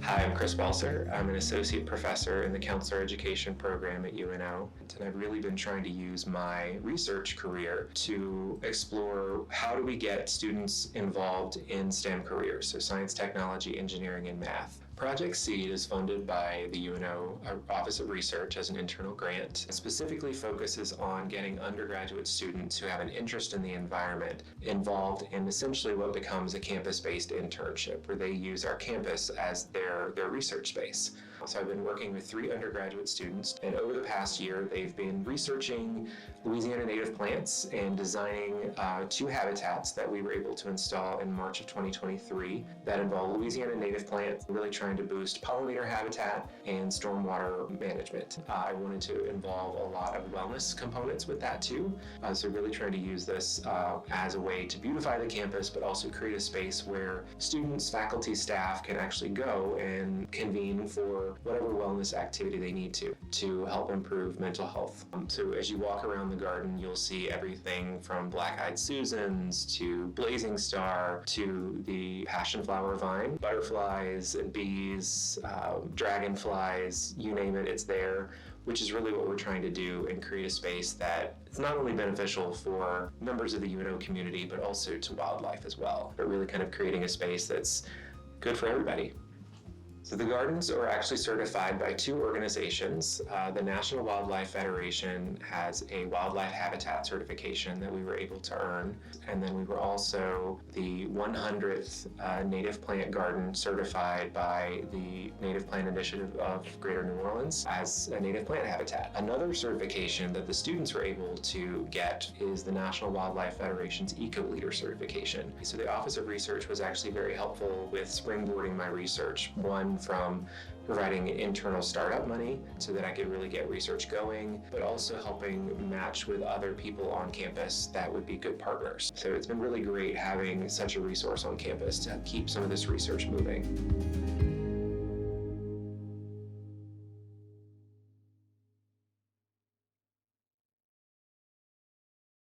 Hi, I'm Chris Belser. I'm an associate professor in the counselor education program at UNO, and I've really been trying to use my research career to explore how do we get students involved in STEM careers, so science, technology, engineering, and math. Project SEED is funded by the UNO Office of Research as an internal grant. It specifically focuses on getting undergraduate students who have an interest in the environment involved in essentially what becomes a campus-based internship, where they use our campus as their research space. So I've been working with 3 undergraduate students, and over the past year, they've been researching Louisiana native plants and designing 2 habitats that we were able to install in March of 2023 that involve Louisiana native plants, really trying to boost pollinator habitat and stormwater management. I wanted to involve a lot of wellness components with that too. So really trying to use this as a way to beautify the campus, but also create a space where students, faculty, staff can actually go and convene for whatever wellness activity they need to help improve mental health. So as you walk around the garden, you'll see everything from black-eyed Susans to blazing star to the passion flower vine, butterflies and bees, dragonflies, you name it, it's there, which is really what we're trying to do and create a space that is not only beneficial for members of the UNO community, but also to wildlife as well, but really kind of creating a space that's good for everybody. So the gardens are actually certified by 2 organizations. The National Wildlife Federation has a wildlife habitat certification that we were able to earn. And then we were also the 100th native plant garden certified by the Native Plant Initiative of Greater New Orleans as a native plant habitat. Another certification that the students were able to get is the National Wildlife Federation's Eco Leader certification. So the Office of Research was actually very helpful with springboarding my research. One, from providing internal startup money so that I could really get research going, but also helping match with other people on campus that would be good partners. So it's been really great having such a resource on campus to keep some of this research moving.